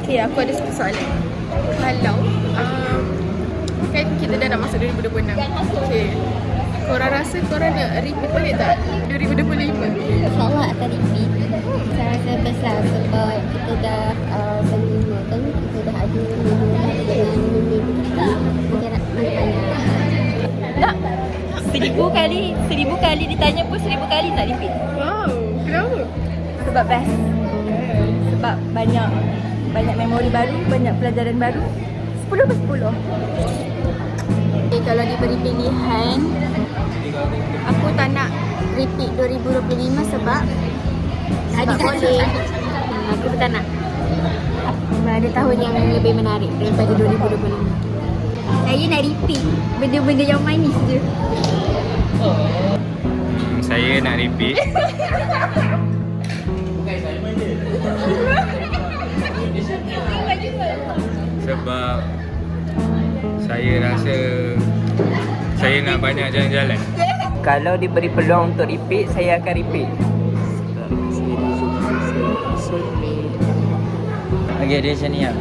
Okay, aku ada satu soalan. Kalau kan kita dah nak masuk 2026. Okay, korang rasa korang nak repeat balik tak 2025? InsyaAllah akan repeat. Saya rasa best lah sebab kita dah selima kan. Kita dah ada minggu kita nak tanya. Tak. 1000 kali ditanya pun 1000 kali nak repeat. Wow, kenapa? Sebab best. Sebab banyak memori baru, banyak pelajaran baru. 10/10. Okay, kalau diberi pilihan, aku tak nak repeat 2025 sebab boleh. Aku tak nak. Ada tahun yang lebih menarik daripada 2025. Saya nak repeat benda-benda yang manis je. Saya nak repeat. Sebab saya rasa saya nak banyak jalan-jalan. Kalau diberi peluang untuk repeat, saya akan repeat. Okay, dia macam ni lah.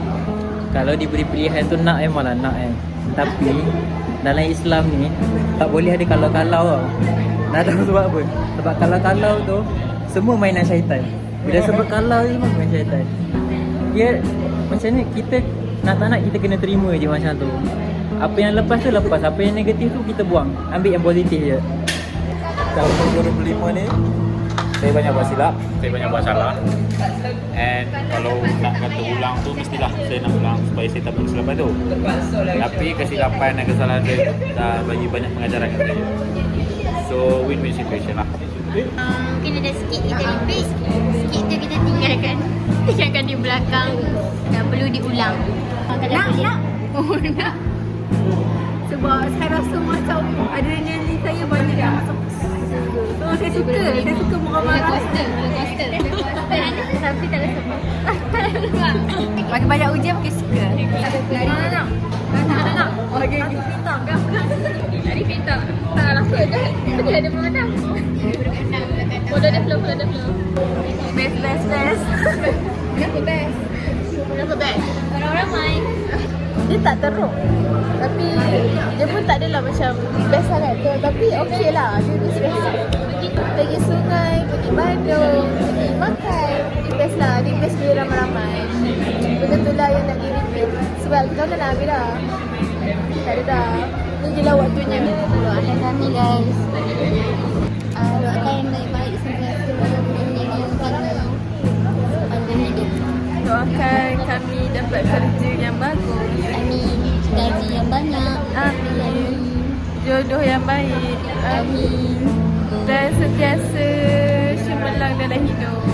Kalau diberi pilihan tu nak memanglah nak Tapi dalam Islam ni tak boleh ada kalau-kalau tau. Nak tahu sebab apa? Sebab kalau-kalau tu semua mainan syaitan. Bila sebab kalau ni memang main syaitan. Dia macam ni, kita nak tak nak kita kena terima je macam tu. Apa yang lepas tu lepas, apa yang negatif tu kita buang. Ambil yang positif je. Tahun 2025 ni saya banyak buat silap, Saya banyak buat salah. and kalau nak kata ulang tu mestilah saya nak ulang supaya saya tak buat kesilapan tu. Tapi kesilapan dan kesalahan dia dah bagi banyak pengajaran kat saya. So win-win situation lah. Mungkin ada sikit kita repeat, sikit tu kita tinggalkan di belakang. Tak perlu diulang. Nak. Oh, nak. Sebab saya rasa macam adrenalin saya banyak yang masuk. So saya suka marah-marah. Tapi tak ada sebab. Makin banyak ujian makin suka. Nak. Okay. Nak repeat tak? Tak lah, aku ada mengenang. Follow the flow. Best. Kenapa best? Orang-orang main. Dia tak teruk. Tapi dia pun tak adalah macam best sangat ke. Tapi okey lah. Dia best. Pergi sungai, pergi bandung, pergi makan. Dia best lah. Dia best bila ramai-ramai. Betul lah yang nak di-repeat. Sebab kita dah nak habis dah. Tak ada dah. Ni je lah waktunya. Doakan kami guys. Doakan yang baik-baik sentiasa mengiringi kami sepanjang hidup. Doakan kami dapat kerja yang bagus. Amin. Gaji yang banyak. Amin. Jodoh yang baik. Amin. Dan sentiasa cemerlang dalam hidup.